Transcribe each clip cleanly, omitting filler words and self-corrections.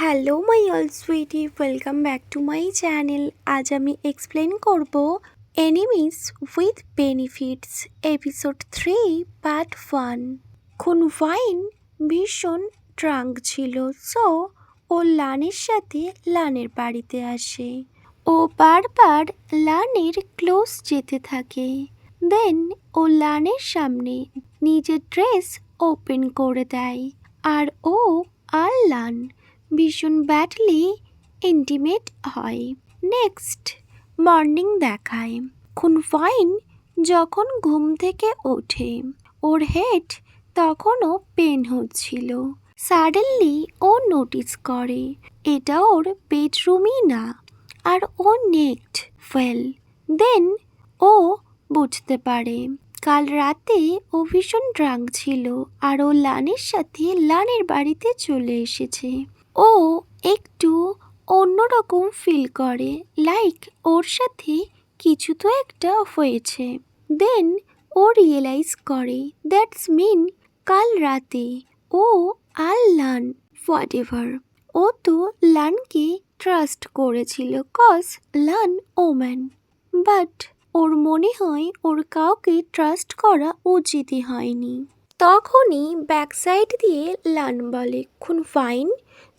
Hello my all sweetie, welcome back to my channel. আজ আমি explain করব enemies with benefits episode 3 part 1। খুনফাইন ভীষণ ড্রাঙ্ক ছিল, সো ও লানের সাথে লানের বাড়িতে আসে। ও বারবার লানের ক্লোজ যেতে থাকে। দেন ও লানের সামনে নিজের ড্রেস ওপেন করে দেয়, আর ও আর লান ভীষণ ব্যাডলি ইন্টিমেট হয়। নেক্সট মর্নিং দেখায় খুনফাইন যখন ঘুম থেকে ওঠে, ওর হেড তখনও পেন হচ্ছিল। সাডেনলি ও নোটিস করে এটা ওর বেডরুমই না, আর ও নেকড। দেন ও বুঝতে পারে কাল রাতে ও ভীষণ ড্রাঙ্ক ছিল, আর ও লানের সাথে লানের বাড়িতে চলে এসেছে। ও একটু অন্যরকম ফিল করে, লাইক ওর সাথে কিছু তো একটা হয়েছে। দেন ও রিয়েলাইজ করে দ্যাটস মিন কাল রাতে ও আর লান হোয়াটএভার, ও তো লানকে ট্রাস্ট করেছিল কজ লান ওম্যান, বাট ওর মনে হয় ওর কাউকে ট্রাস্ট করা উচিতই হয়নি। তখনই ব্যাকসাইড দিয়ে লান বলে, খুনফাইন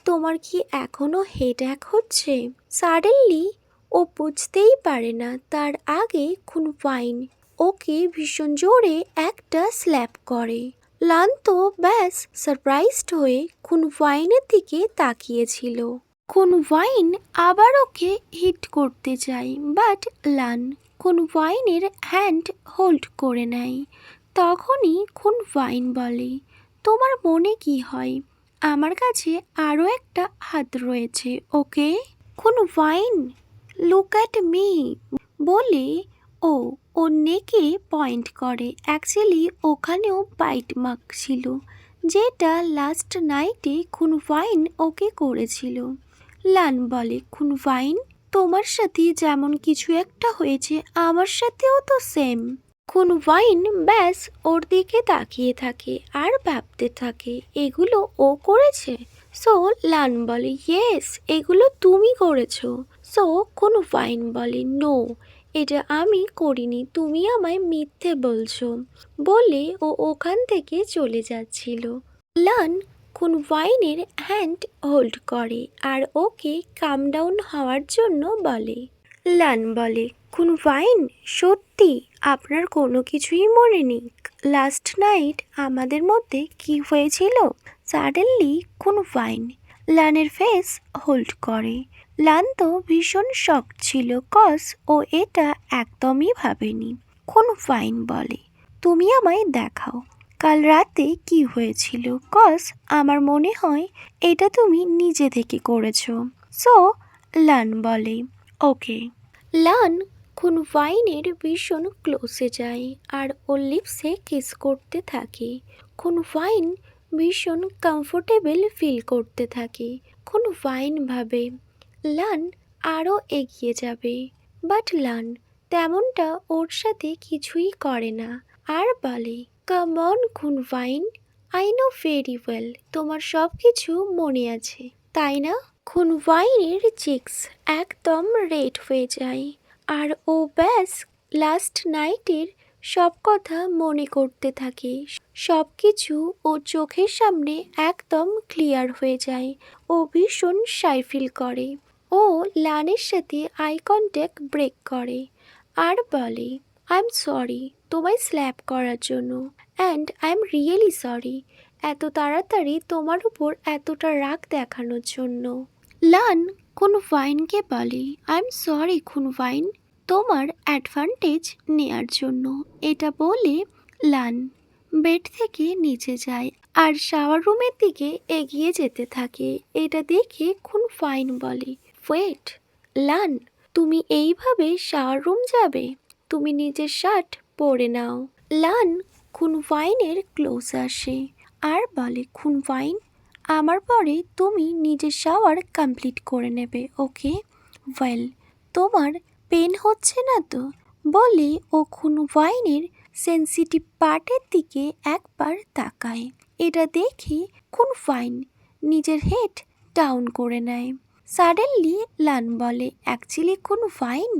তোমার কি এখনো হেডএক হচ্ছে? সাডেনলি ও বুঝতেই পারে না তার আগে খুনফাইন ওকে ভীষণ জোরে একটা স্ল্যাপ করে। লান তো ব্যাস সারপ্রাইজড হয়ে খুনফাইনের দিকে তাকিয়েছিল। খুনফাইন আবার ওকে হিট করতে চায়, বাট লান খুনফাইনের হ্যান্ড হোল্ড করে নেয়। তখনই খুনফাইন বলে, তোমার মনে কি হয়? আমার কাছে আরও একটা হাত রয়েছে, ওকে? খুনফাইন লুক অ্যাট মি বলে ও ওর নেকে পয়েন্ট করে। অ্যাকচুয়ালি ওখানেও বাইট মার্ক ছিল, যেটা লাস্ট নাইটে খুনফাইন ওকে করেছিল। লান বলে, খুনফাইন তোমার সাথে যেমন কিছু একটা হয়েছে আমার সাথেও তো সেম। খুনফাইন ব্যাস ওর দিকে তাকিয়ে থাকে আর ভাবতে থাকে এগুলো ও করেছে। সো লান বলে, ইয়েস এগুলো তুমি করেছো। সো খুনফাইন বলে, নো এটা আমি করিনি, তুমি আমায় মিথ্যে বলছো, বলে ও ওখান থেকে চলে যাচ্ছিল। লান খুনফাইনের হ্যান্ড হোল্ড করে আর ওকে কাম ডাউন হওয়ার জন্য বলে। লান বলে, খুনফাইন সত্যি আপনার কোনো কিছুই মনে নেই? লাস্ট নাইট আমাদের মধ্যে কি হয়েছিল? সাডেনলি খুনফাইন লানের ফেস হোল্ড করে। লান তো ভীষণ শক ছিল কজ ও এটা একদমই ভাবেনি। খুনফাইন বলে, তুমি আমায় দেখাও কাল রাতে কি হয়েছিল, কজ আমার মনে হয় এটা তুমি নিজে থেকে করেছো। সো লান বলে, ওকে। লান খুনফাইনের ভীষণ ক্লোজে যায় আর ওর লিপসে কিস করতে থাকে। খুনফাইন ভীষণ কমফোর্টেবল ফিল করতে থাকে। খুনফাইন ভাবে লান আরও এগিয়ে যাবে, বাট লান তেমনটা ওর সাথে কিছুই করে না আর বলে, কাম অন খুনফাইন, আই নো ভেরি ওয়েল তোমার সব কিছু মনে আছে, তাই না? খুনফাইনের চিক্স একদম রেড হয়ে যায় আর ও ব্যাস লাস্ট নাইটের সব কথা মনে করতে থাকে। সব কিছু ও চোখের সামনে একদম ক্লিয়ার হয়ে যায়। ও ভীষণ শাই ফিল করে। ও লানের সাথে আই কন্ট্যাক্ট ব্রেক করে আর বলে, আই এম সরি তোমায় স্ল্যাপ করার জন্য, and I am really sorry এত তাড়াতাড়ি তোমার উপর এতটা রাগ দেখানোর জন্য। লান খুনফাইনকে বলে, আই এম সরি খুনফাইন তোমার অ্যাডভান্টেজ নেয়ার জন্য। এটা বলে লান বেড থেকে নিচে যায় আর শাওয়ার রুমের দিকে এগিয়ে যেতে থাকে। এটা দেখে খুনফাইন বলে, ওয়েট লান, তুমি এইভাবে শাওয়ার রুম যাবে? তুমি নিজের শার্ট পরে নাও। লান খুনফাইনের ক্লোজ আসে আর বলে, খুনফাইন আমার পরে তুমি নিজের শাওয়ার কমপ্লিট করে নেবে, ওকে? তোমার পেন হচ্ছে না তো? বলে ও খুনফাইনের সেন্সিটিভ পার্টের দিকে একবার তাকায়। এটা দেখে খুনফাইন নিজের হেড ডাউন করে নেয়। সাডেনলি লান বলে, অ্যাকচুয়ালি খুন ফাইন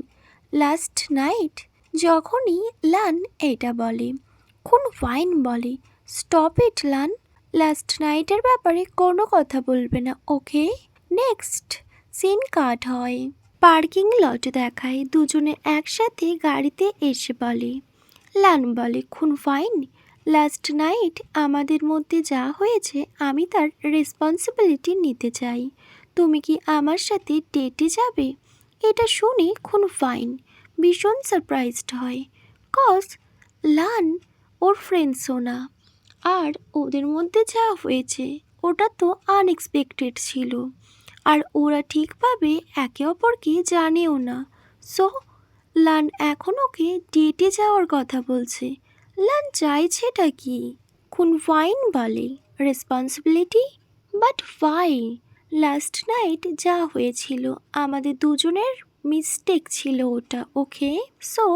লাস্ট নাইট। যখনই লান এটা বলে, খুন ফাইন বলে, স্টপ ইট লান, লাস্ট নাইটের ব্যাপারে কোনো কথা বলবে না, ওকে? নেক্সট সিন কাট হয়। পার্কিং লট দেখায়, দুজনে একসাথে গাড়িতে এসে বলে। লান বলে, খুন ফাইন লাস্ট নাইট আমাদের মধ্যে যা হয়েছে আমি তার রেসপন্সিবিলিটি নিতে চাই। তুমি কি আমার সাথে ডেটে যাবে? এটা শুনে খুন ফাইন ভীষণ সারপ্রাইজড হয়, কজ লান ওর ফ্রেন্ডসও না, আর ওদের মধ্যে যা হয়েছে ওটা তো আনএক্সপেক্টেড ছিল, আর ওরা ঠিকভাবে একে অপরকে জানেও না। সো লান এখন ওকে ডেটে যাওয়ার কথা বলছে। লান চাইছেটা কি? খুন ফাইন বলে, responsibility, but why? Last night যা হয়েছিল আমাদের দুজনের মিস্টেক ছিল ওটা, ওকে? সো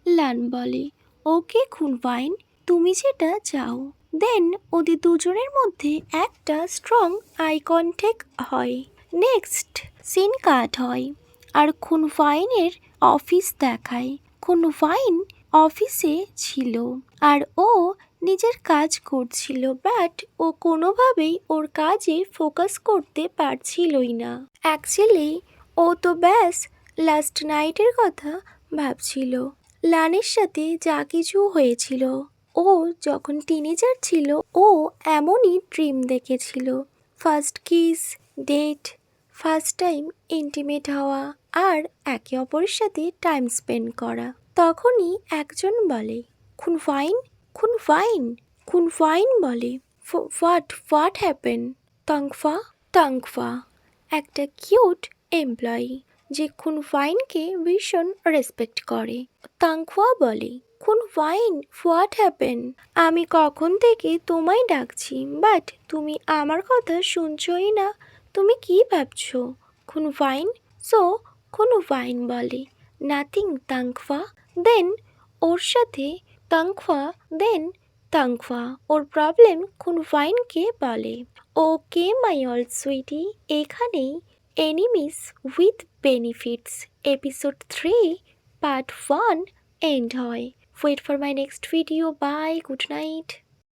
লান বলে, ওকে খুন ফাইন, তুমি যেটা চাও। দেন ওদের দুজনের মধ্যে একটা স্ট্রং আই কন্ট্যাক্ট হয়। নেক্সট সিন কাট হয়, আর খুন ফাইনের অফিস দেখায়। খুন ফাইন অফিসে ছিল, আর ও নিজের কাজ করছিল, বাট ও কোনোভাবেই ওর কাজে ফোকাস করতে পারছিলই না। অ্যাকচুয়ালি ও তো ব্যাস লাস্ট নাইটের কথা ভাবছিল। লানের সাথে যা কিছু হয়েছিল, ও যখন টিনেজার ছিল ও এমনই ড্রিম দেখেছিল, first kiss, date, first time intimate হওয়া, আর একে অপরের সাথে টাইম স্পেন্ড করা। তখনই একজন বলে, খুন ফাইন, খুন ফাইন। খুন ফাইন বলে, হোয়াট হ্যাপেন? তাংফা? তাংফা একটা কিউট এমপ্লয়ি যে খুন ফাইনকে ভীষণ রেসপেক্ট করে। তাংখোয়া বলে, খুন ফাইন হোয়াট হ্যাপেন? আমি কখন থেকে তোমায় ডাকছি, বাট তুমি আমার কথা শুনছই না, তুমি কি ভাবছো? খুন ফাইন? সো খুন ফাইন বলে, নাথিং তাংখোয়া। দেন ওর সাথে তাংখোয়া ওর প্রবলেম খুন ফাইনকে বলে। ওকে মাই অল সুইটি, এখানেই enemies with benefits episode 3 part 1 end হয়। Wait for my next video, bye, good night.